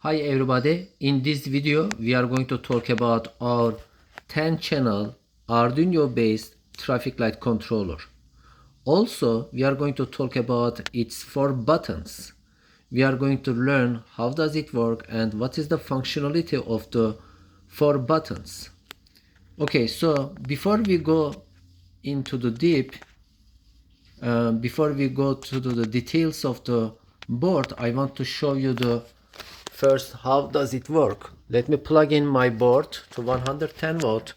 Hi everybody, in this video we are going to talk about our 10 channel Arduino based traffic light controller. Also we are going to talk about its 4 buttons. We are going to learn how does it work and what is the functionality of the 4 buttons. Okay, so before we go into the deep, before we go to the details of the board, I want to show you the first how does it work. Let me plug in my board to 110 volt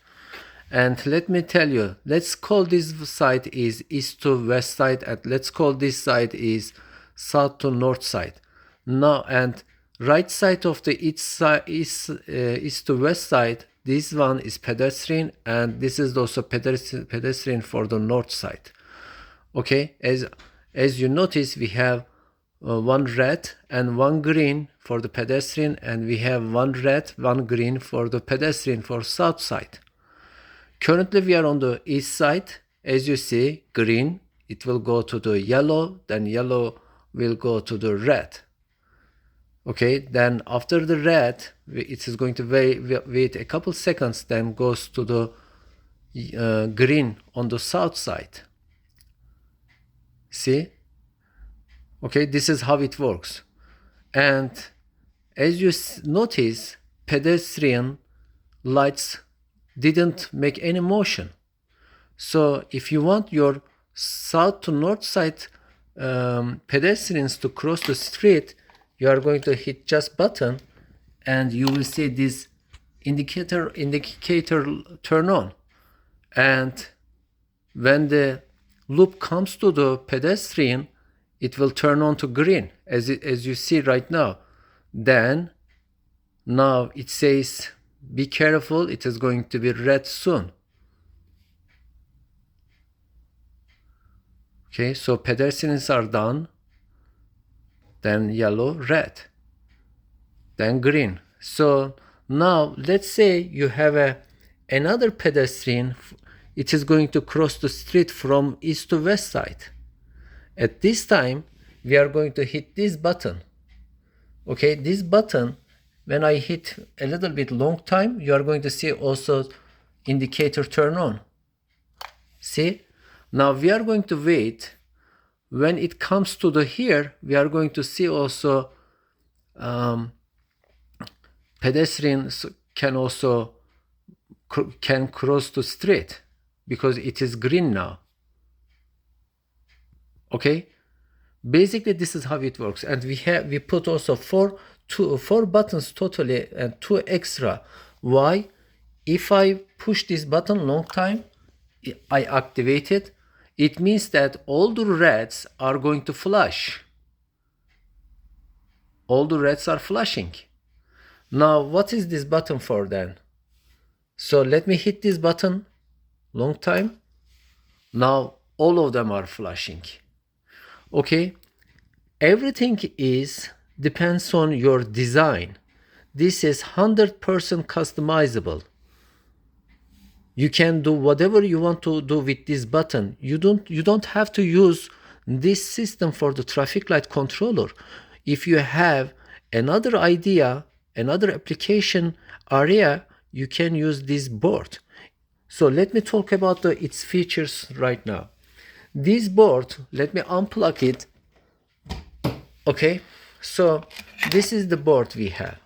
and let me tell you, let's call this side is east to west side and let's call this side is south to north side. Now and right side of the east side is east to west side, this one is pedestrian and this is also pedestrian for the north side. Okay, as you notice, we have one red and one green for the pedestrian, and we have one red, one green for the pedestrian for south side. Currently we are on the east side. As you see, green, it will go to the yellow, then yellow will go to the red. Okay, then after the red, it is going to wait a couple seconds, then goes to the green on the south side. See? Okay, this is how it works. And as you notice, pedestrian lights didn't make any motion. So if you want your south to north side pedestrians to cross the street, you are going to hit just button and you will see this indicator turn on. And when the loop comes to the pedestrian, it will turn on to green as you see right now. Then now it says be careful, it is going to be red soon. Okay, so pedestrians are done, then yellow, red, then green. So now let's say you have another pedestrian, it is going to cross the street from east to west side. At this time, we are going to hit this button. Okay, this button, when I hit a little bit long time, you are going to see also indicator turn on. See? Now we are going to wait. When it comes to the here, we are going to see also pedestrians can also can cross the street because it is green now. Okay, basically this is how it works, and we put also four buttons totally and 2 extra. Why? If I push this button long time, I activate it, it means that all the reds are going to flash. All the reds are flashing. Now what is this button for then? So let me hit this button long time. Now all of them are flashing. Okay, everything depends on your design. This is 100% customizable. You can do whatever you want to do with this button. You don't have to use this system for the traffic light controller. If you have another idea, another application area, you can use this board. So let me talk about its features right now. This board, let me unplug it. Okay, so this is the board we have.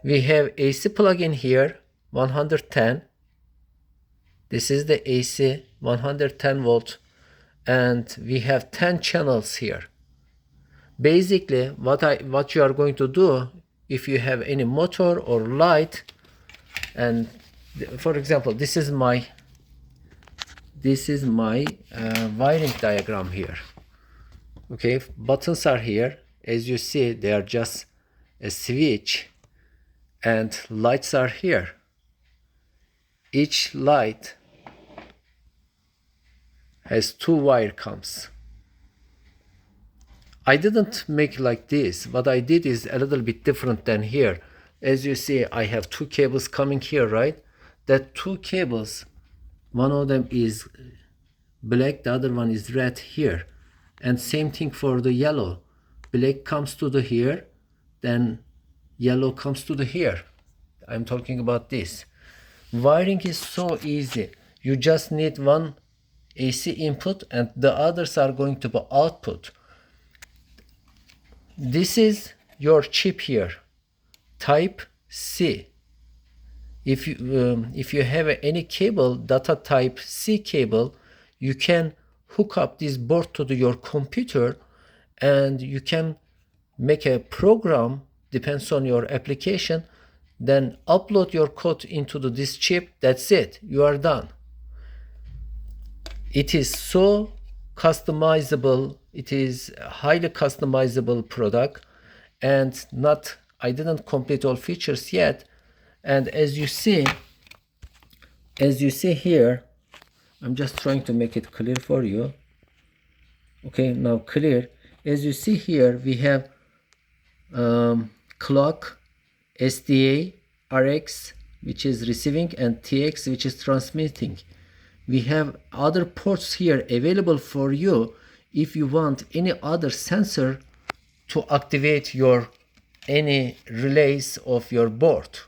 We have AC plug-in here, 110. This is the AC 110 volt, and we have 10 channels here. Basically, what you are going to do, if you have any motor or light, and for example, this is my wiring diagram here. Okay, buttons are here. As you see, they are just a switch, and lights are here. Each light has 2 wire comes. I didn't make like this. What I did is a little bit different than here. As you see, I have 2 cables coming here, right? That 2 cables, one of them is black, the other one is red here. And same thing for the yellow. Black comes to the here, then yellow comes to the here. I'm talking about this. Wiring is so easy. You just need one AC input and the others are going to be output. This is your chip here, type C. If you have any cable, data type C cable, you can hook up this board to your computer and you can make a program, depends on your application, then upload your code into this chip. That's it, you are done. It is so customizable. It is a highly customizable product, and I didn't complete all features yet. And as you see here, I'm just trying to make it clear for you. Okay, now clear. As you see here, we have clock, SDA, RX, which is receiving, and TX, which is transmitting. We have other ports here available for you if you want any other sensor to activate any relays of your board.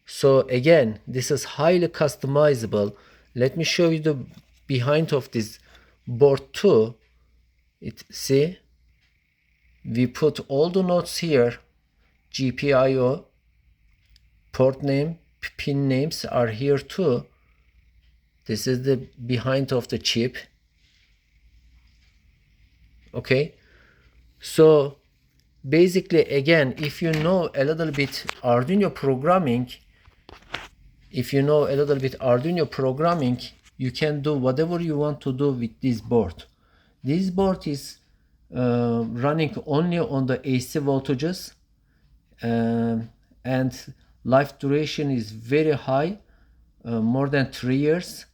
So again, this is highly customizable. Let me show you the behind of this board too. See, we put all the nodes here, GPIO, port name, pin names are here too. This is the behind of the chip. Okay, so basically, again, if you know a little bit Arduino programming, you can do whatever you want to do with this board. This board is running only on the AC voltages, and life duration is very high, more than 3 years,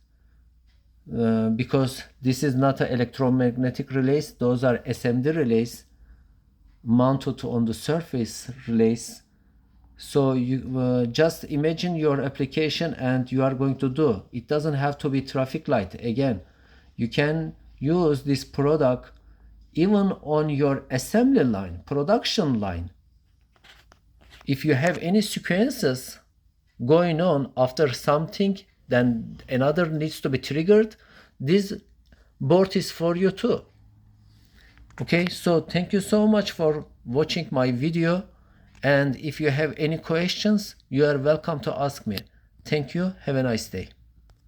because this is not an electromagnetic relays. Those are SMD relays mounted on the surface relays. So you just imagine your application and you are going to do. It doesn't have to be traffic light. Again, you can use this product even on your assembly line, production line. If you have any sequences going on after something, then another needs to be triggered, this board is for you too. Okay, so thank you so much for watching my video, and if you have any questions, you are welcome to ask me. Thank you. Have a nice day.